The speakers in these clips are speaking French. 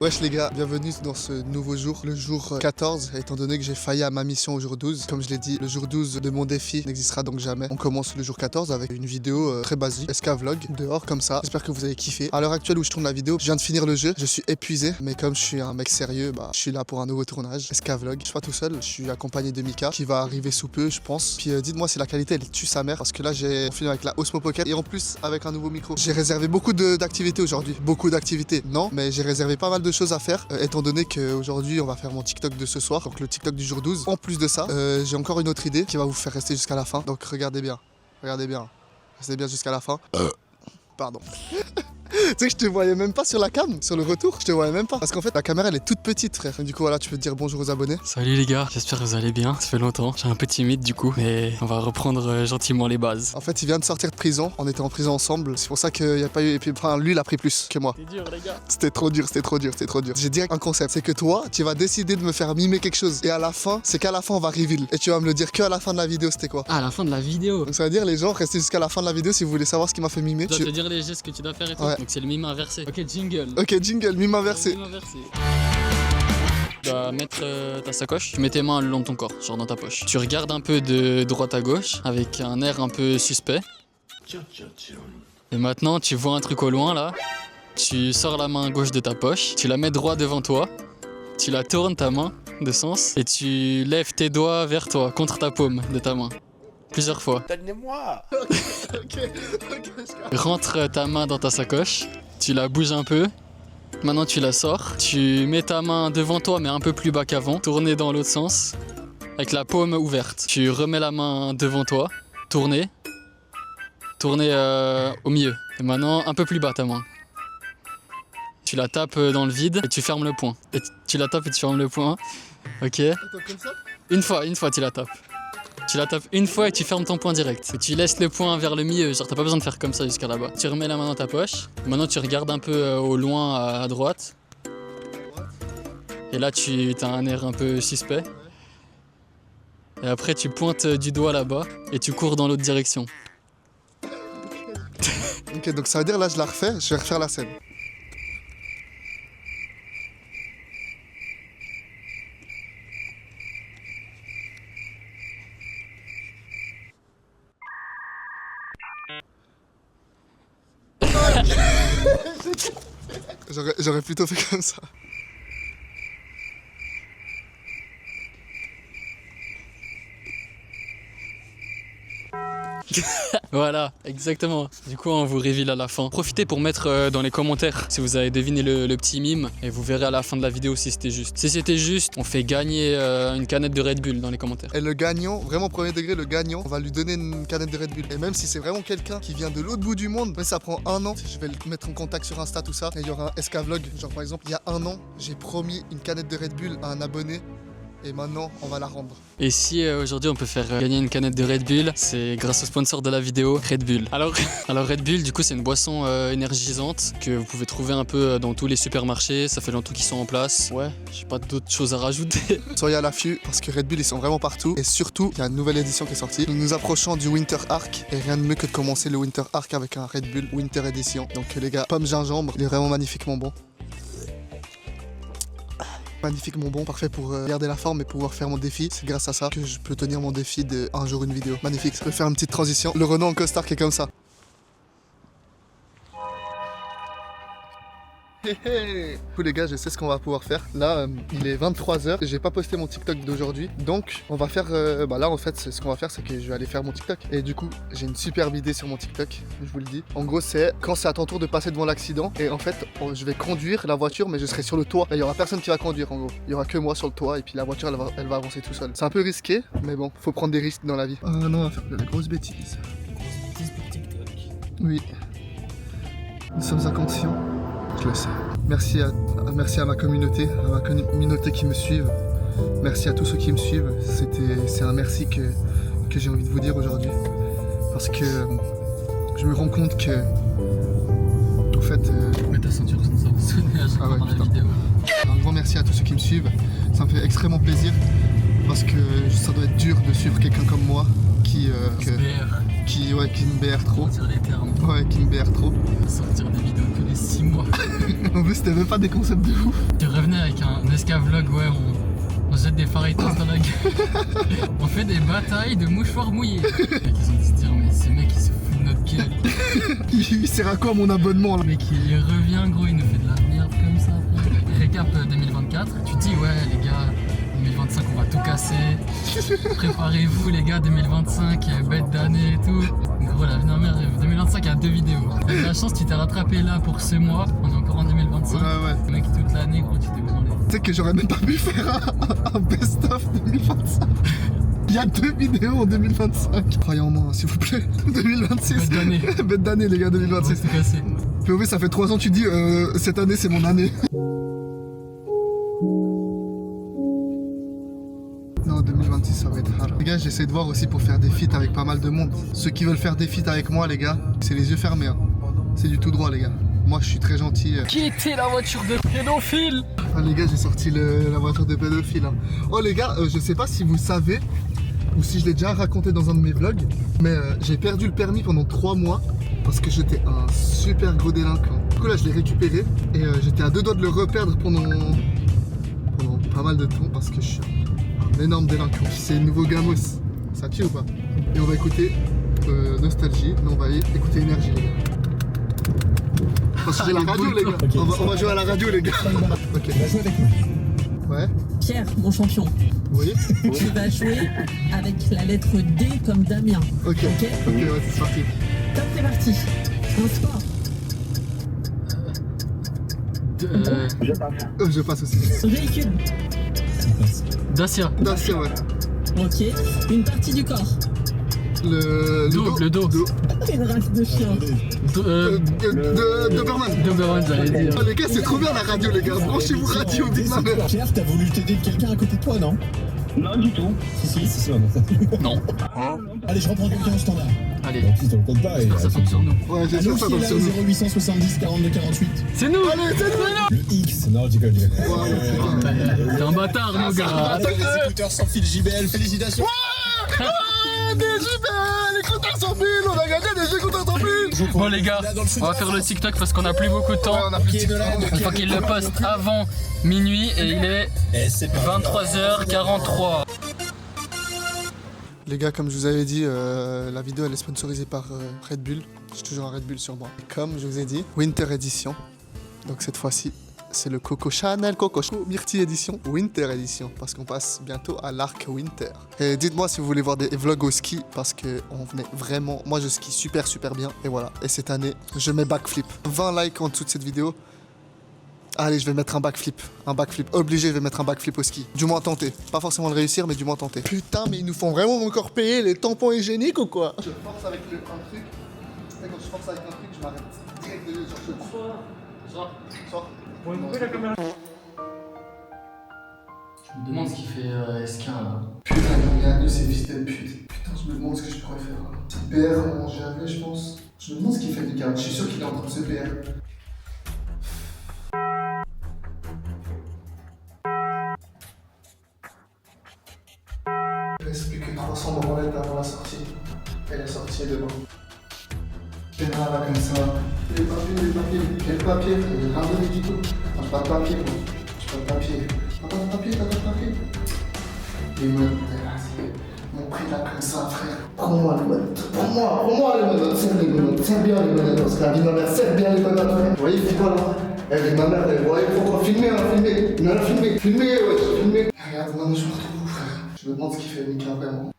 Wesh les gars, bienvenue dans ce nouveau jour, le jour 14, étant donné que j'ai failli à ma mission au jour 12. Comme je l'ai dit, le jour 12 de mon défi n'existera donc jamais. On commence le jour 14 avec une vidéo très basique, SK Vlog, dehors comme ça. J'espère que vous avez kiffé. À l'heure actuelle où je tourne la vidéo, je viens de finir le jeu, je suis épuisé, mais comme je suis un mec sérieux, je suis là pour un nouveau tournage, SK Vlog. Je suis pas tout seul, je suis accompagné de Mika, qui va arriver sous peu, je pense. Puis dites-moi si la qualité elle tue sa mère, parce que là j'ai filmé avec la Osmo Pocket et en plus avec un nouveau micro. J'ai réservé beaucoup d'activités aujourd'hui, beaucoup d'activités, non, mais j'ai réservé pas mal de choses à faire. Étant donné qu'aujourd'hui on va faire mon TikTok de ce soir, donc le TikTok du jour 12. En plus de ça, j'ai encore une autre idée qui va vous faire rester jusqu'à la fin. Donc regardez bien, restez bien jusqu'à la fin. Pardon. Tu sais que je te voyais même pas sur la cam, sur le retour, je te voyais même pas. Parce qu'en fait la caméra elle est toute petite frère. Du coup voilà, tu peux te dire bonjour aux abonnés. Salut les gars, j'espère que vous allez bien, ça fait longtemps, j'ai un peu timide du coup, mais on va reprendre gentiment les bases. En fait il vient de sortir de prison, on était en prison ensemble, c'est pour ça qu'il n'y a pas eu... Et puis enfin, lui il a pris plus que moi. C'est dur les gars. C'était trop dur. J'ai direct un concept, c'est que toi tu vas décider de me faire mimer quelque chose. Et à la fin, c'est qu'à la fin on va reveal. Et tu vas me le dire qu'à la fin de la vidéo c'était quoi. Ah, à la fin de la vidéo. Donc ça veut dire les gens, restez jusqu'à la fin de la vidéo si vous voulez savoir ce qui m'a fait mimer. Je dois te dire les gestes que tu dois faire et tout. Ouais. Donc c'est le mime inversé. Ok, jingle. Ok, jingle, mime inversé. Mime inversé. Tu vas mettre ta sacoche, tu mets tes mains le long de ton corps, genre dans ta poche. Tu regardes un peu de droite à gauche avec un air un peu suspect. Et maintenant tu vois un truc au loin là. Tu sors la main gauche de ta poche, tu la mets droit devant toi, tu la tournes ta main de sens et tu lèves tes doigts vers toi, contre ta paume de ta main. Plusieurs fois. Donnez-moi. Ok. Rentre ta main dans ta sacoche, tu la bouges un peu. Maintenant tu la sors, tu mets ta main devant toi mais un peu plus bas qu'avant, tournée dans l'autre sens, avec la paume ouverte. Tu remets la main devant toi, tournée au milieu. Et maintenant un peu plus bas ta main. Tu la tapes dans le vide et tu fermes le poing. Et tu la tapes et tu fermes le poing. Ok. Attends, comme ça. Une fois tu la tapes. Tu la tapes une fois et tu fermes ton poing direct. Et tu laisses le poing vers le milieu, genre t'as pas besoin de faire comme ça jusqu'à là-bas. Tu remets la main dans ta poche. Maintenant tu regardes un peu au loin à droite. Et là tu as un air un peu suspect. Et après tu pointes du doigt là-bas et tu cours dans l'autre direction. Ok, donc ça veut dire là je la refais, je vais refaire la scène. J'aurais plutôt fait comme ça. Voilà, exactement. Du coup, on vous révèle à la fin. Profitez pour mettre dans les commentaires si vous avez deviné le petit mime et vous verrez à la fin de la vidéo si c'était juste. Si c'était juste, on fait gagner une canette de Red Bull dans les commentaires. Et le gagnant, vraiment premier degré, le gagnant, on va lui donner une canette de Red Bull. Et même si c'est vraiment quelqu'un qui vient de l'autre bout du monde, mais ça prend un an, je vais le mettre en contact sur Insta, tout ça. Et il y aura un SK Vlog. Genre par exemple, il y a un an, j'ai promis une canette de Red Bull à un abonné. Et maintenant, on va la rendre. Et si aujourd'hui on peut faire gagner une canette de Red Bull, c'est grâce au sponsor de la vidéo, Red Bull. Alors Red Bull, du coup, c'est une boisson énergisante que vous pouvez trouver un peu dans tous les supermarchés. Ça fait longtemps qu'ils sont en place. Ouais, j'ai pas d'autres choses à rajouter. Soyez à l'affût parce que Red Bull, ils sont vraiment partout. Et surtout, il y a une nouvelle édition qui est sortie. Nous nous approchons du Winter Arc. Et rien de mieux que de commencer le Winter Arc avec un Red Bull Winter Edition. Donc les gars, pomme gingembre, il est vraiment magnifiquement bon. Magnifiquement bon, parfait pour garder la forme et pouvoir faire mon défi. C'est grâce à ça que je peux tenir mon défi de un jour une vidéo. Magnifique, je peux faire une petite transition. Le Renault en costard qui est comme ça. Du coup les gars, je sais ce qu'on va pouvoir faire. Là, il est 23h, j'ai pas posté mon TikTok d'aujourd'hui. Donc on va faire, là en fait ce qu'on va faire c'est que je vais aller faire mon TikTok. Et du coup j'ai une superbe idée sur mon TikTok, je vous le dis. En gros c'est quand c'est à ton tour de passer devant l'accident. Et en fait je vais conduire la voiture mais je serai sur le toit. Là il y aura personne qui va conduire en gros. Il y aura que moi sur le toit et puis la voiture elle va avancer tout seul. C'est un peu risqué mais bon, faut prendre des risques dans la vie. Non, on va faire de la grosse bêtise. Pour TikTok. Oui. Nous sommes inconscients. Je le sais. Merci à ma communauté qui me suivent. Merci à tous ceux qui me suivent. C'est un merci que j'ai envie de vous dire aujourd'hui. Parce que je me rends compte que, en fait... Mets ta ceinture, ça va sonner à chaque fois dans la vidéo. Un grand merci à tous ceux qui me suivent. Ça me fait extrêmement plaisir. Parce que ça doit être dur de suivre quelqu'un comme moi qui me BR trop. Pour dire les termes. Ouais, qui me BR trop. Sortir des vidéos tous les 6 mois. En plus, c'était même pas des concepts de ouf. Tu revenais avec un escavlog, ouais, on jette des faritas dans la gueule. On fait des batailles de mouchoirs mouillés. Les mecs, ils ont dû se dire, mais ces mecs, ils se foutent de notre gueule. Il sert à quoi mon abonnement là? Le mec, il revient, gros, il nous fait de la merde comme ça. Récap 2024, tu te dis, ouais, les gars, 2025, on va tout casser. Préparez-vous, les gars, 2025, bête d'année et tout. Gros, la vie d'un merde, 2025, il y a 2 vidéos. T'as de la chance, tu t'es rattrapé là pour ce mois. On est encore en 2025. Ouais. Le mec, toute l'année, gros, tu t'es branlé. Tu sais que j'aurais même pas pu faire un best-of 2025. Il y a 2 vidéos en 2025. Croyez en moi, s'il vous plaît. 2026. Bête d'année. Bête d'année, les gars, On va 2026. tout casser. POV, ça fait 3 ans, tu dis, cette année, c'est mon année. Non, 2026, ça va être hard. Les gars, j'essaie de voir aussi pour faire des feats avec pas mal de monde. Ceux qui veulent faire des feats avec moi, les gars, c'est les yeux fermés. Hein. C'est du tout droit, les gars. Moi, je suis très gentil. Qui était la voiture de pédophile? Ah, les gars, j'ai sorti la voiture de pédophile. Hein. Oh, les gars, je sais pas si vous savez, ou si je l'ai déjà raconté dans un de mes vlogs, mais j'ai perdu le permis pendant 3 mois parce que j'étais un super gros délinquant. Du coup, là, je l'ai récupéré et j'étais à 2 doigts de le reperdre pendant pas mal de temps parce que je suis un énorme délinquant. C'est le nouveau Gamos. Ça tue ou pas? Et on va écouter Nostalgie, mais on va écouter Énergie, les gars. On va changer la radio, les gars. Okay. On va jouer à la radio, les gars. Ok. Tu vas jouer avec moi. Ouais. Pierre, mon champion, Oui. tu vas jouer avec la lettre D comme Damien. Ok. Ok. Ok, ouais, c'est parti. Top, c'est parti. Un sport, Je passe aussi. véhicule, Dacia. Dacia, ouais. ok. Une partie du corps, Le dos. une race de chien, Doberman. Doberman, j'allais dire. Oh, les gars, c'est trop bien la radio, les gars. Branchez-vous radio, C'est vite ma mère. Pierre, t'as voulu t'aider de quelqu'un à côté de toi, non? Non, du tout. Si, non. Non. Allez, je reprends quelqu'un au standard. Allez, En plus, on le compte pas. Et, ça tombe sur nous. Ouais, j'ai Allô, sûr ça qui tombe est sur là, nous. 0870 42 48. C'est nous. Allez, c'est nous. Le X, non, je déconne. Ouais, T'es un bâtard, mon gars. Attends, les écouteurs sans fil JBL, félicitations. des JBL, écouteurs sans fil. On a gagné des écouteurs sans fil. Bon, les gars, on va faire le TikTok parce qu'on a plus beaucoup de temps. Ouais, on a plus de Qui est de là, TikTok. Il faut qu'il le poste avant minuit et il est Et c'est parti. 23h43. Les gars, comme je vous avais dit, la vidéo elle est sponsorisée par Red Bull. J'ai toujours un Red Bull sur moi. Et comme je vous ai dit, Winter Edition. Donc cette fois-ci, c'est le Coco Chanel Coco Myrtille Edition, Winter Edition, parce qu'on passe bientôt à l'arc Winter. Et dites-moi si vous voulez voir des vlogs au ski, parce que on venait vraiment. Moi, je skie super bien. Et voilà. Et cette année, je mets backflip. 20 likes en dessous de cette vidéo. Allez, je vais mettre un backflip. Un backflip. Obligé, je vais mettre un backflip au ski. Du moins tenter. Pas forcément le réussir, mais du moins tenter. Putain, mais ils nous font vraiment encore payer les tampons hygiéniques ou quoi? Je force avec un truc. Et quand je force avec un truc, je m'arrête direct de genre je sors. Je me demande ce qu'il fait SK là. Putain, il y a un de ces fils de pute. Putain, je me demande ce que je pourrais faire. Petit PR à manger avec, je pense. Je me demande ce qu'il fait, Lucas. Je suis sûr qu'il est en train de se PR. Il reste plus que 300 branlettes avant la sortie. Et la sortie est demain. Et là, comme ça. Les papiers. Quel papier? Il rien donné du tout. Moi, j'ai pas de papier, moi. J'ai pas de papier. T'as pas de papier? Les menottes, mon prix là comme ça, frère. Prends-moi les menottes. Prends-moi les menottes. Serre les menottes. Serre bien les menottes. Parce que la vie de ma mère, serre bien les menottes, frère. Vous voyez, il fait quoi là? Eh, ma mère, vous voyez, faut qu'on filmer, filmer. Il a filmé. Filmer, ouais, filmer. Regarde, maintenant je me retrouve où, frère? Je me demande ce qu'il fait, Mika, vraiment.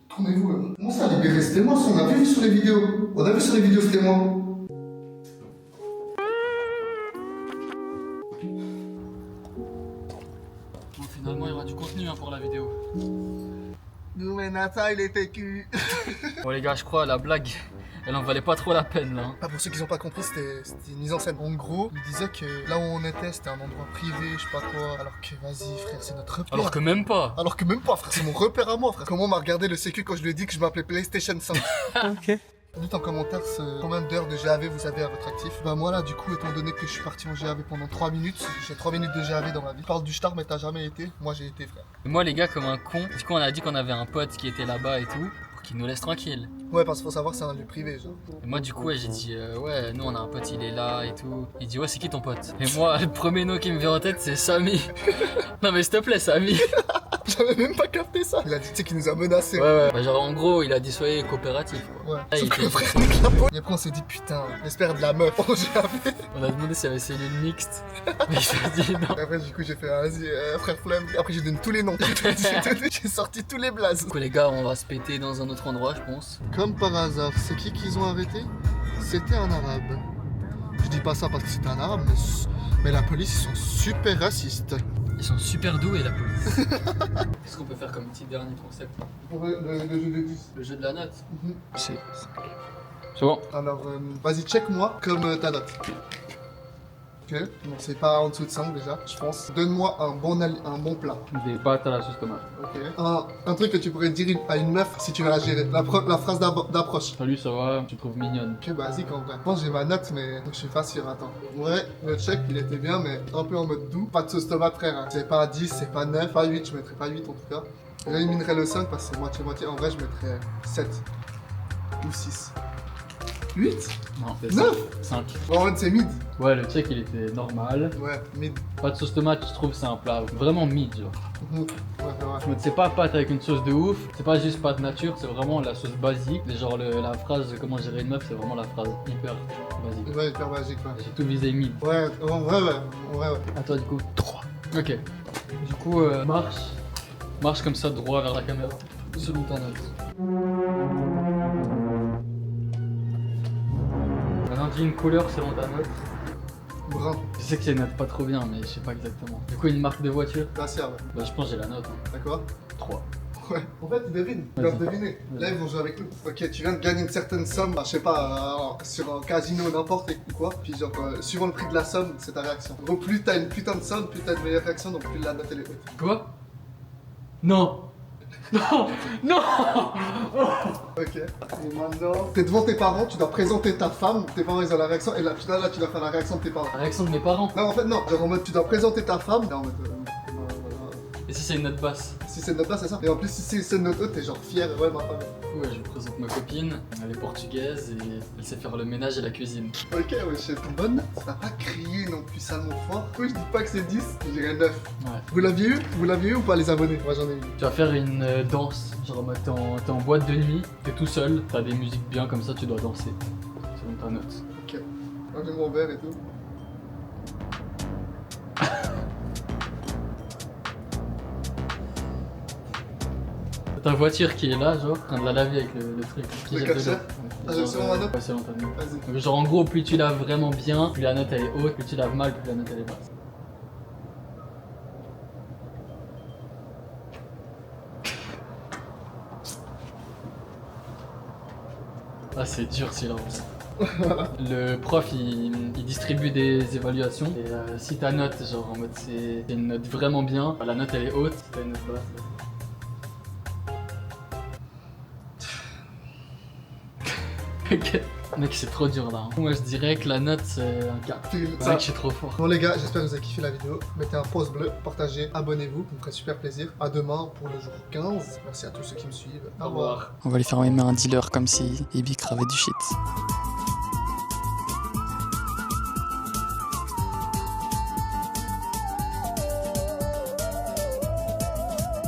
Tournez-vous là. Comment ça, libérer? C'était moi, ça, on a vu sur les vidéos. On a vu sur les vidéos, c'était moi. Bon, finalement, il y aura du contenu pour la vidéo. Nous, mais Nata, il était cul. Bon, les gars, je crois la blague, elle en valait pas trop la peine là. Ah, pour ceux qui n'ont pas compris, c'était une mise en scène. En gros, il disait que là où on était, c'était un endroit privé, je sais pas quoi. Alors que, vas-y, frère, c'est notre repère. Alors que même pas. Alors que même pas, frère, c'est mon repère à moi, frère. Comment on m'a regardé le sécu quand je lui ai dit que je m'appelais PlayStation 5? Ok. Dites en commentaire combien d'heures de GAV vous avez à votre actif. Bah moi là du coup étant donné que je suis parti en GAV pendant 3 minutes, j'ai 3 minutes de GAV dans ma vie. Je parle du star mais t'as jamais été, moi j'ai été frère. Et moi les gars comme un con, du coup on a dit qu'on avait un pote qui était là-bas et tout, pour qu'il nous laisse tranquille. Ouais parce qu'il faut savoir que c'est un lieu privé genre. Et moi du coup ouais, j'ai dit ouais nous on a un pote il est là et tout. Il dit ouais c'est qui ton pote? Et moi le premier nom qui me vient en tête c'est Samy. Non mais s'il te plaît Samy. J'avais même pas capté ça. Il a dit tu sais qu'il nous a menacés. Ouais. Bah, genre en gros il a dit soyez coopératif quoi. Ouais. Là, il Sauf que était- frère avec la peau. Et après on s'est dit putain, j'espère de la meuf en GAV. On a demandé s'il y avait cellule mixte. Mais il a dit non. Et après du coup j'ai fait vas-y frère flemme. Après j'ai donné tous les noms. J'ai sorti tous les blazes. Du coup les gars on va se péter dans un autre endroit je pense. Comme par hasard, c'est qui qu'ils ont arrêté? C'était un arabe. Je dis pas ça parce que c'était un arabe, mais la police ils sont super racistes. Ils sont super doux et la police. Qu'est-ce qu'on peut faire comme petit dernier concept? Pour le jeu de 10. Le jeu de la note. Mhm. C'est bon. Alors vas-y check-moi comme ta note. Ok, donc c'est pas en dessous de 5 déjà, je pense. Donne-moi un bon plat. Des pâtes à la sauce tomate. Ok. Un truc que tu pourrais dire à une meuf si tu veux la gérer. La phrase d'approche. Salut ça va, tu te trouves mignonne. Ok, basique en vrai. Je pense que j'ai ma note, mais je suis pas sûr. Attends. Ouais, le check il était bien, mais un peu en mode doux. Pas de sauce tomate, frère. Hein. C'est pas 10, c'est pas 9, pas 8. Je mettrais pas 8 en tout cas. J'éliminerais le 5 parce que c'est moitié-moitié. En vrai, je mettrais 7 ou 6. 8 Non, c'est 9 5. En mode, c'est mid. Ouais, le check il était normal. Ouais, mid. Pas de sauce tomate, je trouve c'est un plat vraiment mid genre. Mhm. Ouais, ouais. C'est pas pâte avec une sauce de ouf, c'est pas juste pâte nature, c'est vraiment la sauce basique. Et genre la phrase de comment gérer une meuf, c'est vraiment la phrase hyper basique. Ouais, hyper magique, ouais. J'ai tout visé mid. Ouais, en vrai, ouais. En vrai, ouais. À toi du coup 3. Ok. Du coup, marche comme ça droit vers la caméra. Selon ta note. Maintenant dis une couleur selon ta note. Brun. Je sais que c'est une note pas trop bien, mais je sais pas exactement. Du coup, une marque de voiture. Glaciaire, ouais. Bah, je pense que j'ai la note. Hein. D'accord 3. Ouais. En fait, ils devinent. Ils doivent deviner. Là, ils vont jouer avec nous. Ok, tu viens de gagner une certaine somme, bah, je sais pas, sur un casino, n'importe quoi. Puis, genre, suivant le prix de la somme, c'est ta réaction. Donc, plus t'as une putain de somme, plus t'as une meilleure réaction, donc plus la note elle est haute. Quoi? Non. Non. Non. Ok. Et maintenant, t'es devant tes parents, tu dois présenter ta femme, tes parents ils ont la réaction, et là, putain, là tu dois faire la réaction de tes parents. La réaction de mes parents. Non, en fait, non. Genre, en mode, tu dois présenter ta femme, et en mode. Et si c'est une note basse? Si c'est une note là, c'est ça. Et en plus, si c'est une note haute, t'es genre fier, ouais, ma femme. Du coup, ouais, je vous présente ma copine. Elle est portugaise et elle sait faire le ménage et la cuisine. Ok, ouais, c'est une bonne note. T'as pas crié non plus salement fort. Oui, je dis pas que c'est 10, je dirais 9. Ouais. Vous l'aviez eu? Vous l'aviez eu ou pas les abonnés? Moi j'en ai eu. Tu vas faire une danse. Genre, en mode, t'es en boîte de nuit, t'es tout seul, t'as des musiques bien comme ça, tu dois danser. Selon ta note. Ok. Moi j'ai mon verre et tout. Ta voiture qui est là, genre, en train de la laver avec le truc. Qui Le jette de cachet? l'eau. Ah, Genre, selon ma note? Ouais, selon ta note. Vas-y. Donc, genre en gros, plus tu laves vraiment bien, plus la note elle est haute, plus tu laves mal, plus la note elle est basse. Ah c'est dur silence. Le prof il distribue des évaluations et si ta note genre en mode c'est une note vraiment bien, la note elle est haute, si t'as une note basse. Ok. Mec c'est trop dur là. Hein. Moi je dirais que la note c'est un 4. File Mec ça. je suis trop fort. Bon les gars, j'espère que vous avez kiffé la vidéo. Mettez un pouce bleu, partagez, abonnez-vous, ça me ferait super plaisir. À demain pour le jour 15. Merci à tous ceux qui me suivent. Au revoir. On va lui faire aimer un dealer comme si Ibik avait du shit.